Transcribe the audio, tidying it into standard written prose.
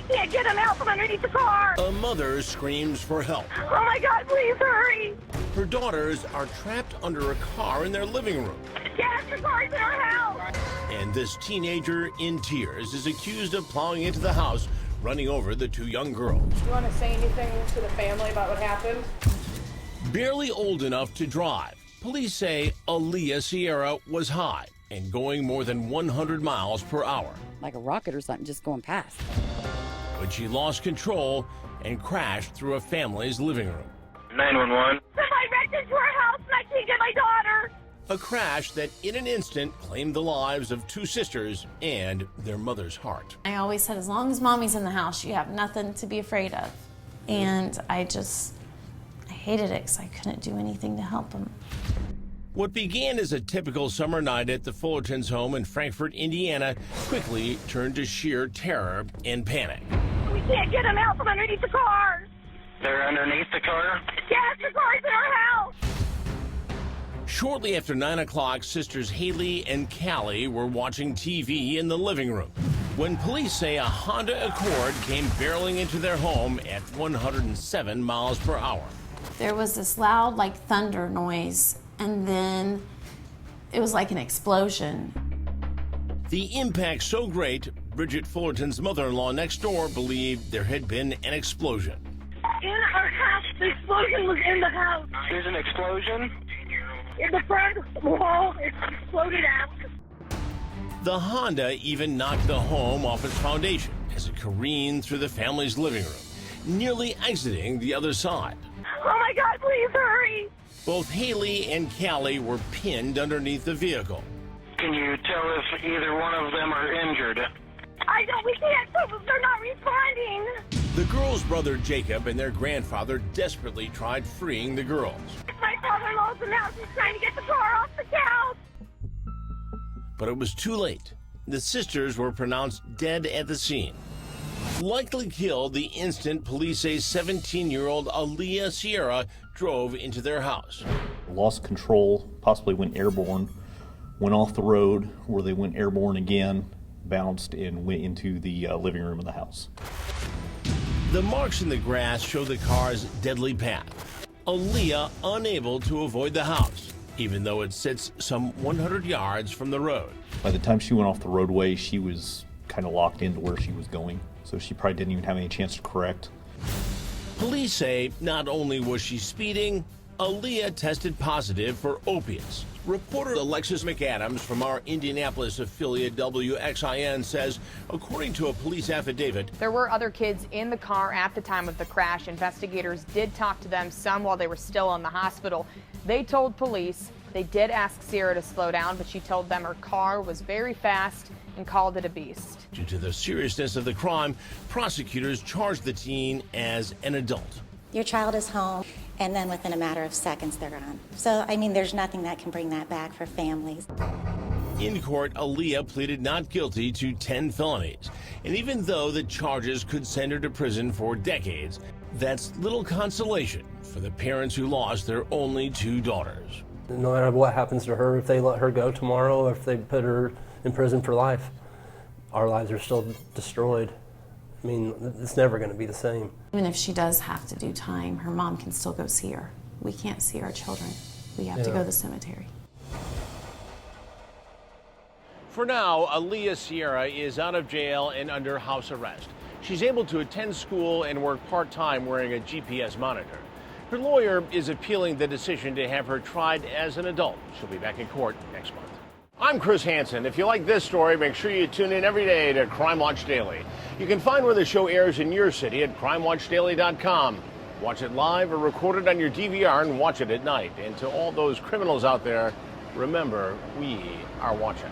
We can't get him out from underneath the car. A mother screams for help. Oh my God, please hurry. Her daughters are trapped under a car in their living room. Gas, the car's in our house. And this teenager in tears is accused of plowing into the house, running over the two young girls. Do you want to say anything to the family about what happened? Barely old enough to drive, police say Alia Sierra was high and going more than 100 miles per hour. Like a rocket or something just going past. But she lost control and crashed through a family's living room. 911. Somebody wrecked into our house and I can't get my daughter. A crash that in an instant claimed the lives of two sisters and their mother's heart. I always said, as long as mommy's in the house, you have nothing to be afraid of. And I hated it because I couldn't do anything to help them. What began as a typical summer night at the Fullertons' home in Frankfort, Indiana, quickly turned to sheer terror and panic. We can't get him out from underneath the car. They're underneath the car? Gas, the car's in our house. Shortly after 9 o'clock, sisters Haleigh and Callie were watching TV in the living room when police say a Honda Accord came barreling into their home at 107 miles per hour. There was this loud, like, thunder noise, and then it was like an explosion. The impact so great, Bridget Fullerton's mother-in-law next door believed there had been an explosion. In our house, the explosion was in the house. There's an explosion? In the front wall, it exploded out. The Honda even knocked the home off its foundation as it careened through the family's living room, nearly exiting the other side. Oh my God, please hurry. Both Haleigh and Callie were pinned underneath the vehicle. Can you tell if either one of them are injured? We can't, they're not responding. The girls' brother Jacob and their grandfather desperately tried freeing the girls. My father-in-law's in the house. He's trying to get the car off the couch. But it was too late. The sisters were pronounced dead at the scene. Likely killed the instant police say 17-year-old Alia Sierra drove into their house. Lost control, possibly went airborne, went off the road where they went airborne again, bounced and went into the living room of the house. The marks in the grass show the car's deadly path. Alia unable to avoid the house, even though it sits some 100 yards from the road. By the time she went off the roadway, she was kind of locked into where she was going, so she probably didn't even have any chance to correct. Police say not only was she speeding, Alia tested positive for opiates. Reporter Alexis McAdams from our Indianapolis affiliate WXIN says, according to a police affidavit, There were other kids in the car at the time of the crash. Investigators did talk to them, some while they were still in the hospital. They told police they did ask Sierra to slow down, but she told them her car was very fast and called it a beast. Due to the seriousness of the crime, prosecutors charged the teen as an adult. Your child is home, and then within a matter of seconds, they're gone. So, I mean, there's nothing that can bring that back for families. In court, Alia pleaded not guilty to 10 felonies. And even though the charges could send her to prison for decades, that's little consolation for the parents who lost their only two daughters. No matter what happens to her, if they let her go tomorrow or if they put her in prison for life, our lives are still destroyed. I mean, it's never going to be the same. Even if she does have to do time, her mom can still go see her. We can't see our children. We have to go to the cemetery. For now, Alia Sierra is out of jail and under house arrest. She's able to attend school and work part-time wearing a GPS monitor. Her lawyer is appealing the decision to have her tried as an adult. She'll be back in court next month. I'm Chris Hansen. If you like this story, make sure you tune in every day to Crime Watch Daily. You can find where the show airs in your city at crimewatchdaily.com. Watch it live or record it on your DVR and watch it at night. And to all those criminals out there, remember, we are watching.